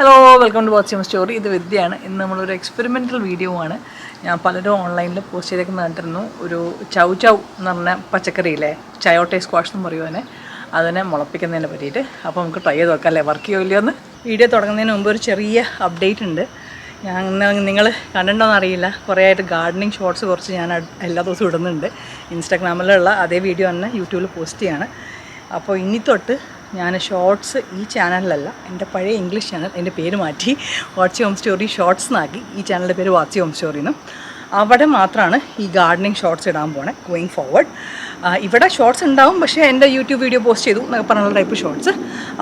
Hello welcome to watch your story. ഇത് വിദ്യയാണ്. ഇന്ന് നമ്മളൊരു എക്സ്പെരിമെൻ്റൽ വീഡിയോ ആണ്. ഞാൻ പലരും ഓൺലൈനിൽ പോസ്റ്റ് ചെയ്തേക്ക് കണ്ടിരുന്നു. ഒരു ചൗ എന്ന് പറഞ്ഞ പച്ചക്കറിയില്ലേ, ചയോട്ടെ സ്ക്വാഷ് എന്ന് പറയുവാനെ, അതിനെ മുളപ്പിക്കുന്നതിനെ പറ്റിയിട്ട്. അപ്പോൾ നമുക്ക് ട്രൈ ചെയ്ത് നോക്കാം അല്ലേ, വർക്ക് ചെയ്യോ ഇല്ലയോ എന്ന്. വീഡിയോ തുടങ്ങുന്നതിന് മുമ്പ് ഒരു ചെറിയ അപ്ഡേറ്റ് ഉണ്ട്. നിങ്ങൾ കണ്ടിട്ടുണ്ടോയെന്ന് അറിയില്ല, കുറേ ആയിട്ട് ഗാർഡനിങ് ഷോർട്സ് കുറച്ച് ഞാൻ എല്ലാ ദിവസവും ഇടുന്നുണ്ട്. ഇൻസ്റ്റാഗ്രാമിലുള്ള അതേ വീഡിയോ തന്നെ യൂട്യൂബിൽ പോസ്റ്റ് ചെയ്യാണ്. അപ്പോൾ ഇനി തൊട്ട് ഞാൻ ഷോർട്സ് ഈ ചാനലിലല്ല, എൻ്റെ പഴയ ഇംഗ്ലീഷ് ചാനൽ, എൻ്റെ പേര് മാറ്റി വാച്ച് ഹോം സ്റ്റോറി ഷോർട്സ് എന്നാക്കി. ഈ ചാനലിൻ്റെ പേര് വാച്ച് ഹോം സ്റ്റോറി എന്നും. അവിടെ മാത്രമാണ് ഈ ഗാർഡനിങ് ഷോർട്സ് ഇടാൻ പോണേ ഗോയിങ് ഫോർവേഡ്. ഇവിടെ ഷോർട്സ് ഉണ്ടാവും, പക്ഷേ എൻ്റെ യൂട്യൂബ് വീഡിയോ പോസ്റ്റ് ചെയ്തു എന്നൊക്കെ പറഞ്ഞുള്ള ടൈപ്പ് ഷോർട്സ്.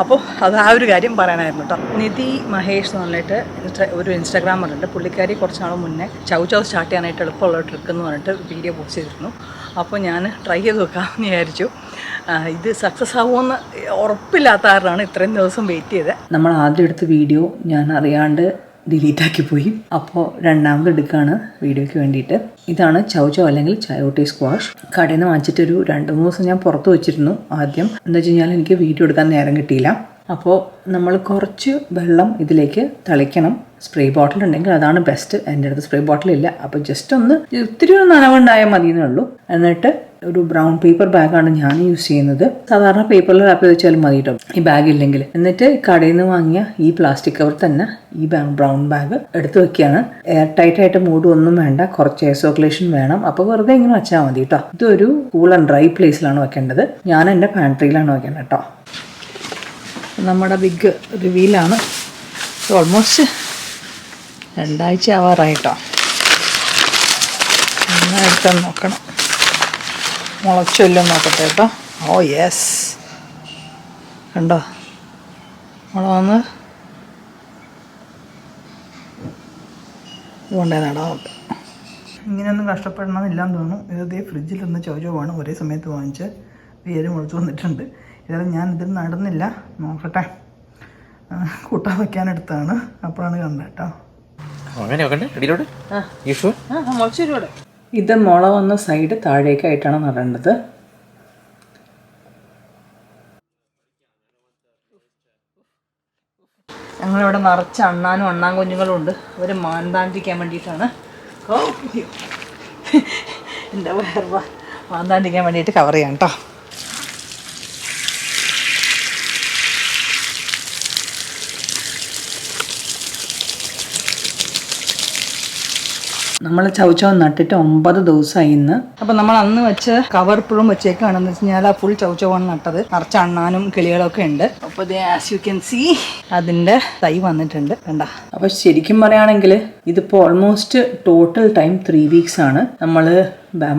അപ്പോൾ അത് ആ ഒരു കാര്യം പറയാനായിരുന്നു കേട്ടോ. നിധി മഹേഷ് എന്ന് പറഞ്ഞിട്ട് ഒരു ഇൻസ്റ്റാഗ്രാമറുണ്ട്. പുള്ളിക്കാരി കുറച്ച് നാൾ മുന്നേ ചൗ സ്റ്റാർട്ട് ചെയ്യാനായിട്ട് എളുപ്പമുള്ള ട്രിക്ക് എന്ന് പറഞ്ഞിട്ട് വീഡിയോ പോസ്റ്റ് ചെയ്തിരുന്നു. അപ്പോൾ ഞാൻ ട്രൈ ചെയ്ത് നോക്കാമെന്ന് വിചാരിച്ചു. ഇത് സക്സസ് ആവുമെന്ന് ഉറപ്പില്ലാത്ത കാരണമാണ് ഇത്രയും ദിവസം വെയിറ്റ് ചെയ്തത്. നമ്മൾ ആദ്യം എടുത്ത വീഡിയോ ഞാൻ അറിയാണ്ട് ഡിലീറ്റാക്കി പോയി. അപ്പോൾ രണ്ടാമത് എടുക്കുകയാണ് വീഡിയോയ്ക്ക് വേണ്ടിയിട്ട്. ഇതാണ് ചൗ അല്ലെങ്കിൽ ചയോട്ടെ സ്ക്വാഷ്. കടയിൽ നിന്ന് വാങ്ങിച്ചിട്ടൊരു 2-3 ദിവസം ഞാൻ പുറത്ത് വെച്ചിരുന്നു. ആദ്യം എന്താ വെച്ച് കഴിഞ്ഞാൽ എനിക്ക് വീഡിയോ എടുക്കാൻ നേരം കിട്ടിയില്ല. അപ്പോൾ നമ്മൾ കുറച്ച് വെള്ളം ഇതിലേക്ക് തളിക്കണം. സ്പ്രേ ബോട്ടിൽ ഉണ്ടെങ്കിൽ അതാണ് ബെസ്റ്റ്. എൻ്റെ അടുത്ത് സ്പ്രേ ബോട്ടിലില്ല. അപ്പോൾ ജസ്റ്റ് ഒത്തിരി നനവുണ്ടായാൽ മതി എന്നേ ഉള്ളൂ. എന്നിട്ട് ഒരു ബ്രൗൺ പേപ്പർ ബാഗാണ് ഞാൻ യൂസ് ചെയ്യുന്നത്. സാധാരണ പേപ്പറിൽ റാപ്പ് ചെയ്ത് വെച്ചാലും മതി കേട്ടോ, ഈ ബാഗ് ഇല്ലെങ്കിൽ. എന്നിട്ട് കടയിൽ നിന്ന് വാങ്ങിയ ഈ പ്ലാസ്റ്റിക് കവർ തന്നെ ഈ ബ്രൗൺ ബാഗ് എടുത്ത് വെക്കുകയാണ്. എയർ ടൈറ്റ് ആയിട്ട് മൂഡ് ഒന്നും വേണ്ട, കുറച്ച് എയർ സർക്കുലേഷൻ വേണം. അപ്പോൾ വെറുതെ ഇങ്ങനെ വെച്ചാൽ മതി കേട്ടോ. ഇതൊരു കൂൾ ആൻഡ് ഡ്രൈ പ്ലേസിലാണ് വെക്കേണ്ടത്. ഞാൻ എൻ്റെ പാൻട്രിയിലാണ് വെക്കേണ്ടത് കേട്ടോ. നമ്മുടെ ബിഗ് റിവീലാണ്. ഓൾമോസ്റ്റ് 2 ആഴ്ച ആവാറായിട്ടോ. എടുത്തൊന്ന് നോക്കണം, മുളച്ചൊല്ലും നോക്കട്ടെ കേട്ടോ. ഓ യെസ്, കണ്ടോ മുള വന്ന്. ഇതുകൊണ്ടേ നടാറുണ്ട്. ഇങ്ങനെയൊന്നും കഷ്ടപ്പെടണമെന്നില്ലാന്ന് തോന്നുന്നു. ഇതേ ഫ്രിഡ്ജിൽ നിന്ന് ചോജോവാണ് ഒരേ സമയത്ത് വാങ്ങിച്ച് വേര് മുളച്ച് വന്നിട്ടുണ്ട്. ഇതായാലും ഞാൻ ഇതിൽ നടന്നില്ല, നോക്കട്ടെ. കൂട്ടാൻ വെക്കാനെടുത്താണ്, അപ്പോഴാണ് കണ്ടത് കേട്ടോ. ഇത് മുള വന്ന സൈഡ് താഴേക്കായിട്ടാണ് നടേണ്ടത്. ഞങ്ങളിവിടെ നിറച്ച് അണ്ണാനും അണ്ണാൻ കുഞ്ഞുങ്ങളും ഉണ്ട്. അവർ മാന്താണ്ടിരിക്കാൻ വേണ്ടിയിട്ടാണ്. എൻ്റെ വേറെ മാന്താണ്ടിരിക്കാൻ വേണ്ടിയിട്ട് കവർ ചെയ്യാം കേട്ടോ. നമ്മൾ ചൗ നട്ടിട്ട് 9 ദിവസമായി ഇന്ന്. അപ്പം നമ്മൾ അന്ന് വെച്ച് കവർ ഇപ്പോഴും വെച്ചേക്കാണെന്ന് വെച്ച് കഴിഞ്ഞാൽ ആ ഫുൾ ചൗവാണ് നട്ടത്. നിറച്ച അണ്ണാനും കിളികളൊക്കെ ഉണ്ട്. അപ്പോൾ ഇത് ആസ് യു ക്യാൻ സീ അതിൻ്റെ തൈ വന്നിട്ടുണ്ട്, കണ്ട. അപ്പോൾ ശരിക്കും പറയുകയാണെങ്കിൽ ഇതിപ്പോൾ ഓൾമോസ്റ്റ് ടോട്ടൽ ടൈം 3 വീക്സ് ആണ് നമ്മൾ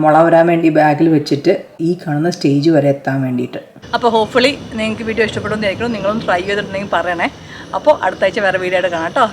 മുള വരാൻ വേണ്ടി ബാഗിൽ വെച്ചിട്ട് ഈ കാണുന്ന സ്റ്റേജ് വരെ എത്താൻ വേണ്ടിയിട്ട്. അപ്പോൾ ഹോപ്പ്ഫുള്ളി നിങ്ങൾക്ക് വീഡിയോ ഇഷ്ടപ്പെടുമെന്ന് ആയിരിക്കണം. നിങ്ങളൊന്ന് ട്രൈ ചെയ്തിട്ടുണ്ടെങ്കിൽ പറയണേ. അപ്പോൾ അടുത്ത ആഴ്ച വേറെ വീഡിയോ ആയിട്ട് കാണാം കേട്ടോ.